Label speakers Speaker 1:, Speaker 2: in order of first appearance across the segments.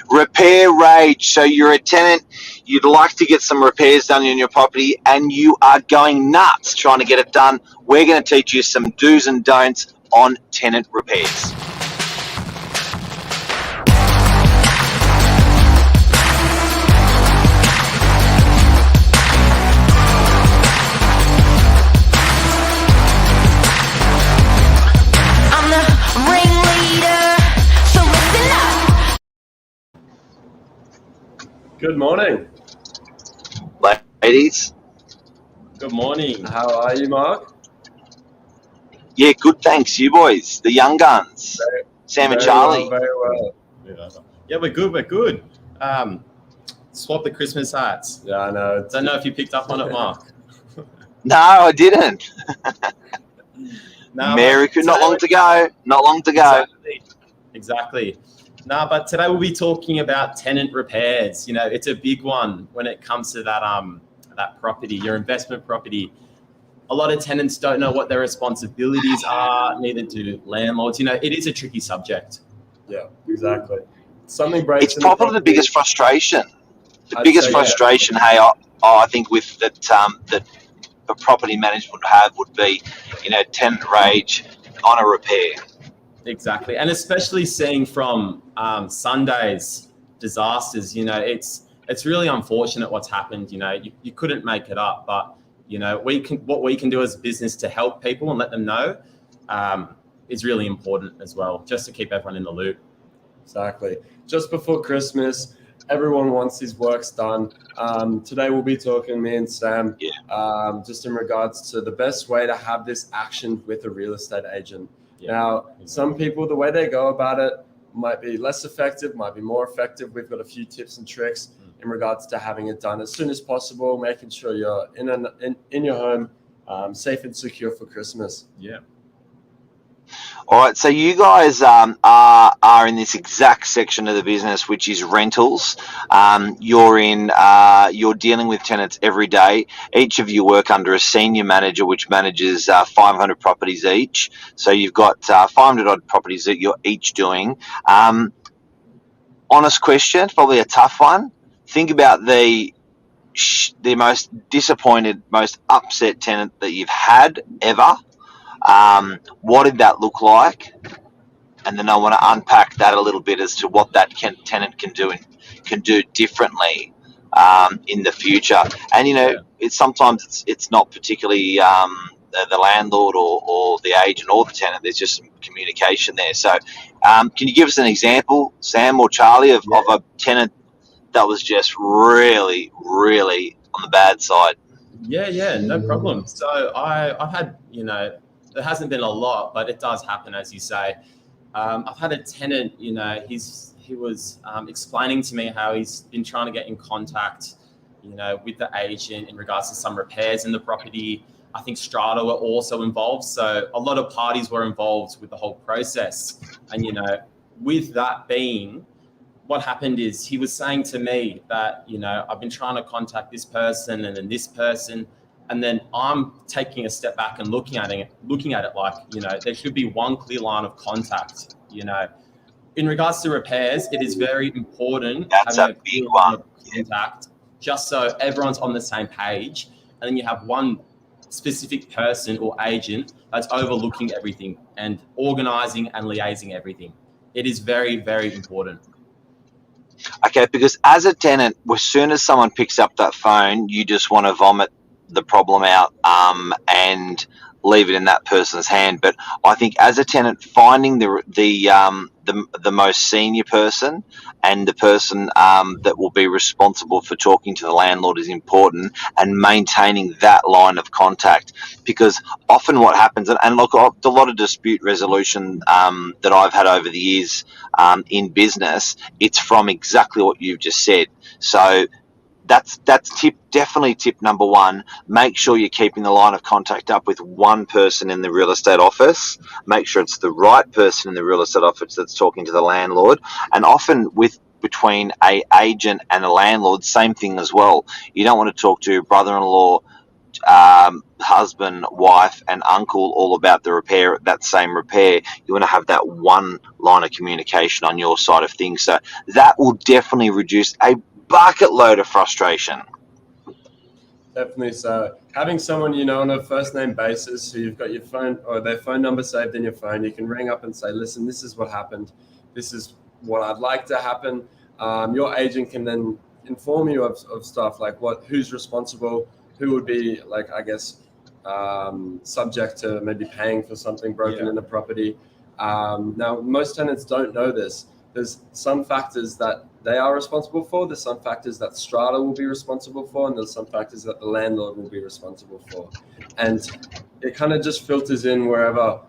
Speaker 1: Repair rage. So you're a tenant, you'd like to get some repairs done in your property, and you are going nuts trying to get it done. We're going to teach you some do's and don'ts on tenant repairs.
Speaker 2: Good morning.
Speaker 1: Ladies.
Speaker 2: Good morning. How are you, Mark?
Speaker 1: Yeah, good, thanks. You boys, the young guns. Sam and Charlie.
Speaker 2: Very well. Yeah, we're good. Swap the Christmas hats. Yeah, I know. Don't know if you picked up on it, Mark.
Speaker 1: No, I didn't.
Speaker 2: No,
Speaker 1: not long to go.
Speaker 2: Exactly. No, but today we'll be talking about tenant repairs. You know, it's a big one when it comes to that property, your investment property. A lot of tenants don't know what their responsibilities are, neither do landlords. You know, it is a tricky subject.
Speaker 3: Yeah, exactly. Something breaks.
Speaker 1: It's probably the biggest frustration. I think with that the property management would have would be, tenant rage on a repair.
Speaker 2: Exactly, and especially seeing from Sunday's disasters, it's really unfortunate what's happened. You couldn't make it up, but what we can do as a business to help people and let them know is really important as well, just to keep everyone in the loop.
Speaker 3: Exactly. Just before Christmas, everyone wants his works done. Today we'll be talking, me and Sam, just in regards to the best way to have this actioned with a real estate agent. Now, some people, the way they go about it might be less effective, might be more effective. We've got a few tips and tricks in regards to having it done as soon as possible, making sure you're in your home, safe and secure for Christmas.
Speaker 2: Yeah.
Speaker 1: All right, so you guys are in this exact section of the business, which is rentals. You're dealing with tenants every day. Each of you work under a senior manager, which manages 500 properties each. So you've got 500 odd properties that you're each doing. Honest question, probably a tough one. Think about the most disappointed, most upset tenant that you've had ever. What did that look like? And then I want to unpack that a little bit as to what that tenant can do differently in the future. And it's sometimes it's not particularly the landlord or the agent or the tenant. There's just some communication there. So can you give us an example, Sam or Charlie, of a tenant that was just really, really on the bad side?
Speaker 2: Yeah, no problem. So I've had, there hasn't been a lot, but it does happen, as you say. I've had a tenant, he was explaining to me how he's been trying to get in contact, with the agent in regards to some repairs in the property. I think Strata were also involved. So a lot of parties were involved with the whole process. And, with that being, what happened is he was saying to me that, I've been trying to contact this person and then this person. And then I'm taking a step back and looking at it like, there should be one clear line of contact. In regards to repairs, it is very important.
Speaker 1: That's a big one.
Speaker 2: Contact, just so everyone's on the same page. And then you have one specific person or agent that's overlooking everything and organizing and liaising everything. It is very, very important.
Speaker 1: Okay, because as a tenant, as soon as someone picks up that phone, you just want to vomit the problem out and leave it in that person's hand. But I think as a tenant, finding the most senior person and the person that will be responsible for talking to the landlord is important, and maintaining that line of contact. Because often what happens, and look, a lot of dispute resolution that I've had over the years in business, it's from exactly what you've just said. So that's definitely tip number one. Make sure you're keeping the line of contact up with one person in the real estate office. Make sure it's the right person in the real estate office that's talking to the landlord. And often between a agent and a landlord, same thing as well. You don't want to talk to your brother-in-law husband, wife, and uncle all about the repair, that same repair. You want to have that one line of communication on your side of things. So that will definitely reduce a bucket load of frustration.
Speaker 3: Definitely. So having someone you know on a first name basis, who you've got your phone or their phone number saved in your phone, you can ring up and say, listen, this is what happened. This is what I'd like to happen. Your agent can then inform you of stuff like who's responsible, who would be like, I guess, subject to maybe paying for something broken in the property. Now, most tenants don't know this. There's some factors that they are responsible for. There's some factors that strata will be responsible for, and there's some factors that the landlord will be responsible for. And it kind of just filters in wherever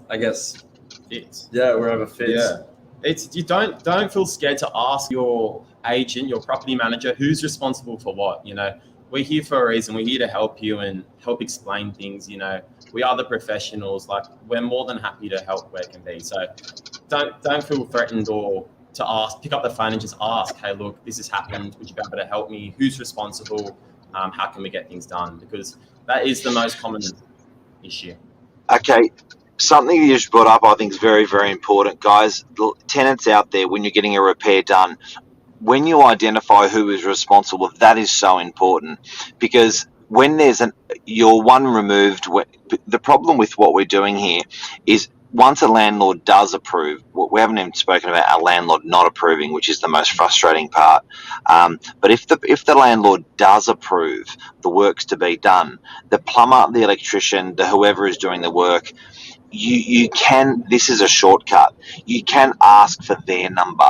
Speaker 3: I guess
Speaker 2: fits.
Speaker 3: Yeah, wherever fits.
Speaker 2: Yeah. It's, you don't feel scared to ask your agent, your property manager, who's responsible for what. You know, we're here for a reason. We're here to help you and help explain things. You know, we are the professionals. Like, we're more than happy to help where it can be. So don't feel threatened or to ask. Pick up the phone and just ask, hey, look, this has happened. Would you be able to help me? Who's responsible? How can we get things done? Because that is the most common issue.
Speaker 1: Okay. Something you just brought up, I think, is very, very important, guys. Tenants out there, when you're getting a repair done, when you identify who is responsible, that is so important, because when there's you're one removed. The problem with what we're doing here is, once a landlord does approve, we haven't even spoken about our landlord not approving, which is the most frustrating part. But if the landlord does approve the works to be done, the plumber, the electrician, the whoever is doing the work, you can, this is a shortcut. You can ask for their number.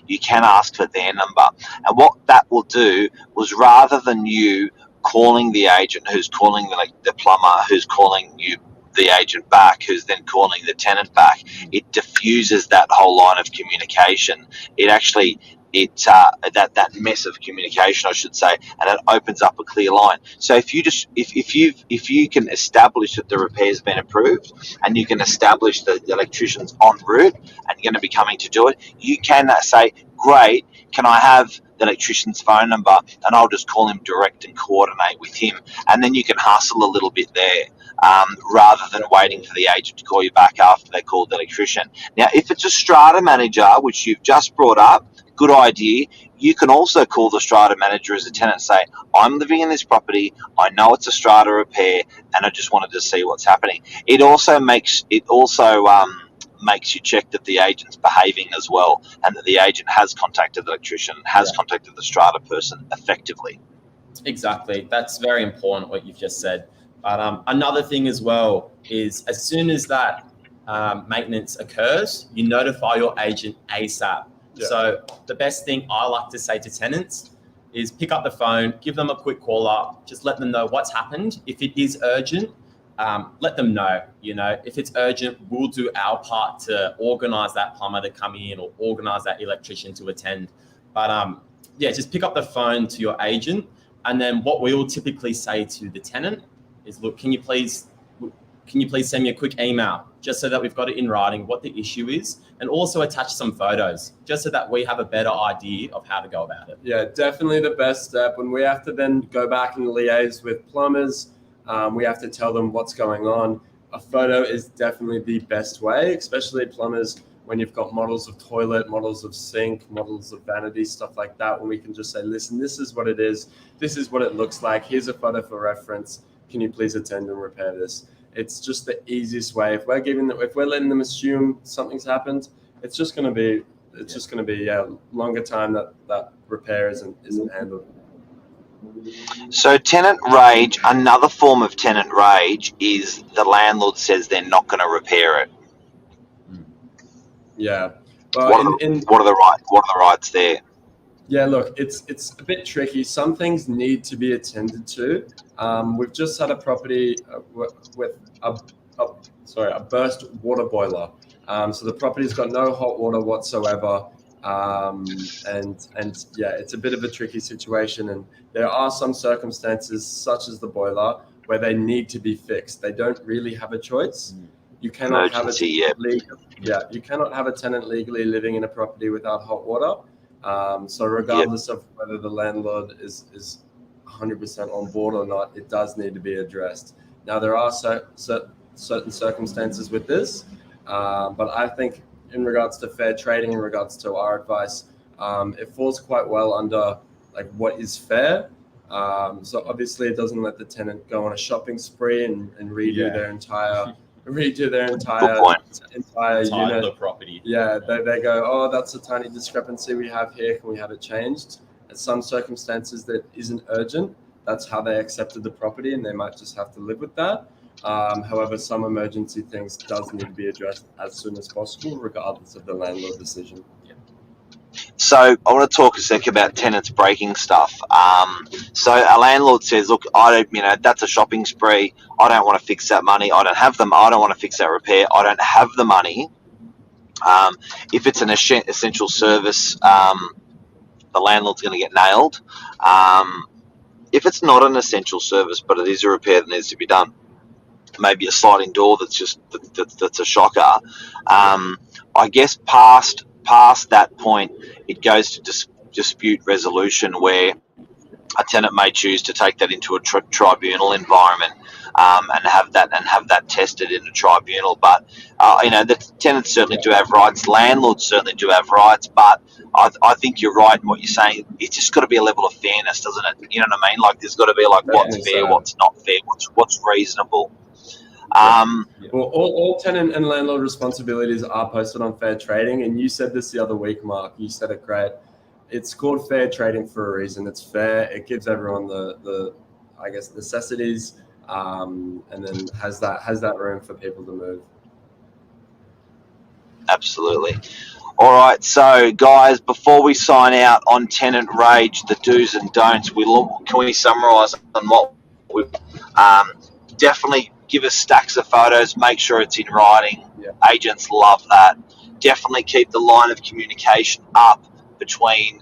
Speaker 1: You can ask for their number. And what that will do was, rather than you calling the agent, who's calling the plumber, who's calling you, the agent back, who's then calling the tenant back, it diffuses that whole line of communication. It actually, that mess of communication, I should say, and it opens up a clear line. So if you can establish that the repair's been approved, and you can establish that the electrician's en route and going to be coming to do it, you can say, great, can I have the electrician's phone number, and I'll just call him direct and coordinate with him, and then you can hustle a little bit there, rather than waiting for the agent to call you back after they called the electrician. Now, if it's a strata manager, which you've just brought up, good idea. You can also call the strata manager as a tenant and say, I'm living in this property, I know it's a strata repair, and I just wanted to see what's happening. It also makes you check that the agent's behaving as well, and that the agent has contacted the electrician, has contacted the strata person effectively.
Speaker 2: Exactly. That's very important, what you've just said. But another thing as well is, as soon as that maintenance occurs, you notify your agent ASAP. Yeah. So the best thing I like to say to tenants is, pick up the phone, give them a quick call up, just let them know what's happened. If it is urgent, let them know. You know, if it's urgent, we'll do our part to organise that plumber to come in, or organise that electrician to attend. But just pick up the phone to your agent, and then what we will typically say to the tenant is, look, can you please send me a quick email, just so that we've got it in writing what the issue is, and also attach some photos, just so that we have a better idea of how to go about it.
Speaker 3: Yeah, definitely the best step. When we have to then go back and liaise with plumbers, we have to tell them what's going on. A photo is definitely the best way, especially plumbers, when you've got models of toilet, models of sink, models of vanity, stuff like that, when we can just say, listen, this is what it is. This is what it looks like. Here's a photo for reference. Can you please attend and repair this? It's just the easiest way. If we're letting them assume something's happened, it's just going to be longer time that repair isn't handled.
Speaker 1: So tenant rage, another form of tenant rage, is the landlord says they're not going to repair it.
Speaker 3: Yeah. Well,
Speaker 1: what are the rights there?
Speaker 3: Yeah, look, it's a bit tricky. Some things need to be attended to. We've just had a property with a burst water boiler. So the property's got no hot water whatsoever. And it's a bit of a tricky situation. And there are some circumstances, such as the boiler, where they need to be fixed. They don't really have a choice. You cannot have you cannot have a tenant legally living in a property without hot water. So regardless of whether the landlord is 100% on board or not, it does need to be addressed. Now, there are certain circumstances with this, but I think in regards to fair trading, in regards to our advice, it falls quite well under like what is fair. So obviously, it doesn't let the tenant go on a shopping spree and redo their entire unit.
Speaker 2: Of the property.
Speaker 3: Yeah, they go, oh, that's a tiny discrepancy we have here. Can we have it changed? In some circumstances that isn't urgent, that's how they accepted the property, and they might just have to live with that. However, some emergency things does need to be addressed as soon as possible, regardless of the landlord decision.
Speaker 1: So I want to talk a sec about tenants breaking stuff. So a landlord says, look, that's a shopping spree. I don't want to fix that money. I don't have them. I don't want to fix that repair. I don't have the money. If it's an essential service, the landlord's going to get nailed. If it's not an essential service, but it is a repair that needs to be done, maybe a sliding door that's a shocker. I guess past that point, it goes to dispute resolution, where a tenant may choose to take that into a tribunal environment and have that tested in a tribunal. But the tenants certainly do have rights. Landlords certainly do have rights. But I think you're right in what you're saying. It's just got to be a level of fairness, doesn't it? You know what I mean? Like there's got to be like what's fair, what's not fair, what's reasonable.
Speaker 3: Well, all tenant and landlord responsibilities are posted on fair trading, and you said this the other week, Mark. You said it great. It's called fair trading for a reason. It's fair. It gives everyone the I guess necessities, and then has that room for people to move.
Speaker 1: Absolutely. All right, so guys, before we sign out on Tenant Rage, the do's and don'ts, can we summarise on what we definitely give us stacks of photos, make sure it's in writing.
Speaker 3: Yeah.
Speaker 1: Agents love that. Definitely keep the line of communication up between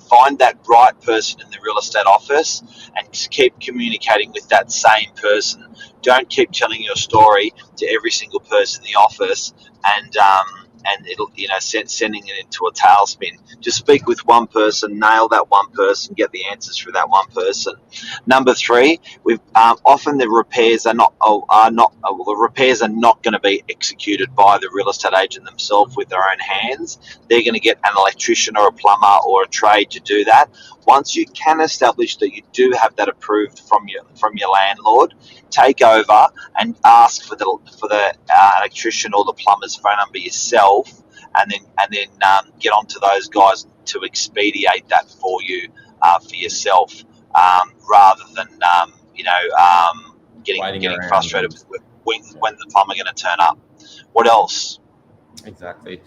Speaker 1: find that right person in the real estate office and keep communicating with that same person. Don't keep telling your story to every single person in the office and it'll sending it into a tailspin. Just speak with one person, nail that one person, get the answers for that one person. Number 3, we've often the repairs are not going to be executed by the real estate agent themselves with their own hands. They're going to get an electrician or a plumber or a trade to do that. Once you can establish that you do have that approved from your landlord, take over and ask for the electrician or the plumber's phone number yourself, and then get onto those guys to expedite that for you for yourself, rather than getting frustrated with when the plumber going to turn up. What else?
Speaker 2: Exactly.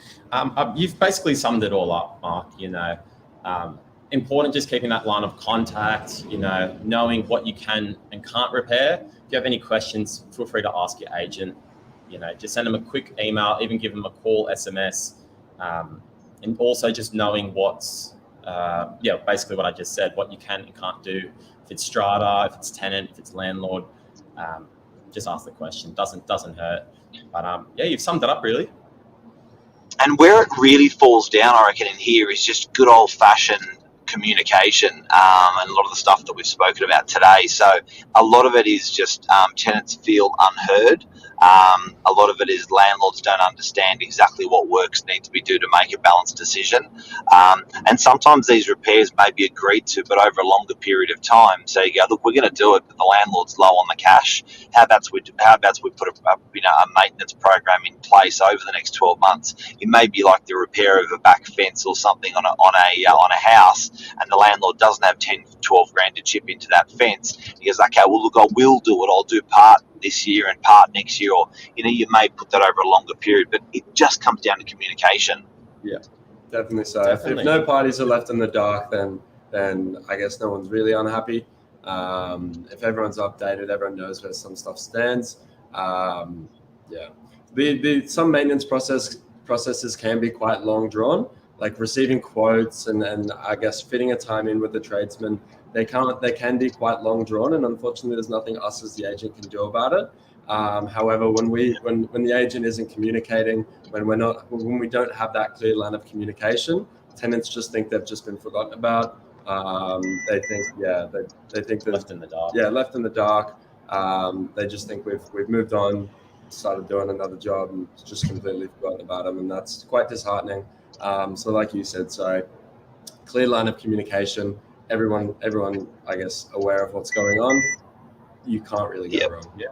Speaker 2: You've basically summed it all up, Mark. Important just keeping that line of contact, knowing what you can and can't repair. If you have any questions, feel free to ask your agent. Just send them a quick email, even give them a call, SMS, and also just knowing what's, basically what I just said, what you can and can't do. If it's strata, if it's tenant, if it's landlord, just ask the question. Doesn't hurt. But you've summed it up really.
Speaker 1: And where it really falls down, I reckon, in here is just good old-fashioned communication, and a lot of the stuff that we've spoken about today. So a lot of it is just tenants feel unheard. A lot of it is landlords don't understand exactly what works need to be done to make a balanced decision. And sometimes these repairs may be agreed to, but over a longer period of time. So you go, look, we're going to do it, but the landlord's low on the cash. How about we put a maintenance program in place over the next 12 months? It may be like the repair of a back fence or something on a house, and the landlord doesn't have 10, 12 grand to chip into that fence. He goes, okay, well, look, I will do it. I'll do part this year and part next year, or you may put that over a longer period, but it just comes down to communication.
Speaker 3: Yeah, definitely so.
Speaker 2: Definitely.
Speaker 3: If no parties are left in the dark, then I guess no one's really unhappy. If everyone's updated, everyone knows where some stuff stands. Some maintenance processes can be quite long drawn, like receiving quotes and I guess fitting a time in with the tradesman. They can be quite long drawn, and unfortunately, there's nothing us as the agent can do about it. However, when the agent isn't communicating, when we don't have that clear line of communication, tenants just think they've just been forgotten about. They think, they think that
Speaker 2: Left in the dark.
Speaker 3: yeah, left in the dark. They just think we've moved on, started doing another job, and just completely forgotten about them, and that's quite disheartening. So, like you said, clear line of communication. Everyone, I guess, aware of what's going on. You can't really go wrong. Yeah.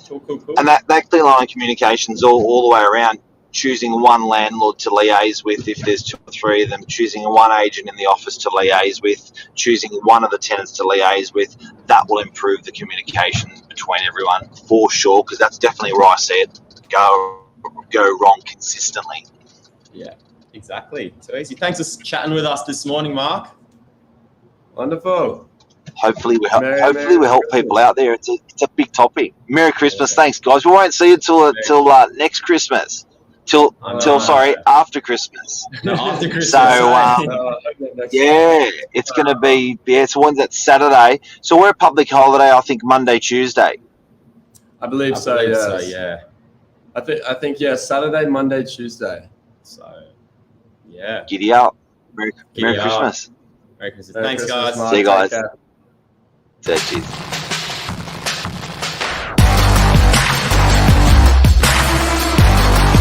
Speaker 2: Cool.
Speaker 1: And that clear line of communication's all the way around. Choosing one landlord to liaise with if there's 2 or 3 of them, choosing one agent in the office to liaise with, choosing one of the tenants to liaise with, that will improve the communication between everyone for sure, because that's definitely where I see it go wrong consistently.
Speaker 2: Yeah, exactly. So easy. Thanks for chatting with us this morning, Mark.
Speaker 3: Wonderful.
Speaker 1: Hopefully we help
Speaker 3: Merry
Speaker 1: people out there. It's a big topic. Merry Christmas. Thanks, guys. We won't see you till next Christmas. After Christmas.
Speaker 2: No, after Christmas.
Speaker 1: So, it's going to be, it's one that's Saturday. So we're a public holiday, I think, Monday, Tuesday.
Speaker 3: I believe so, yeah. I think, Saturday, Monday, Tuesday.
Speaker 2: So, yeah.
Speaker 1: Giddy up. Merry Christmas.
Speaker 2: Merry Christmas. Thanks, guys.
Speaker 1: See you guys. Cheers.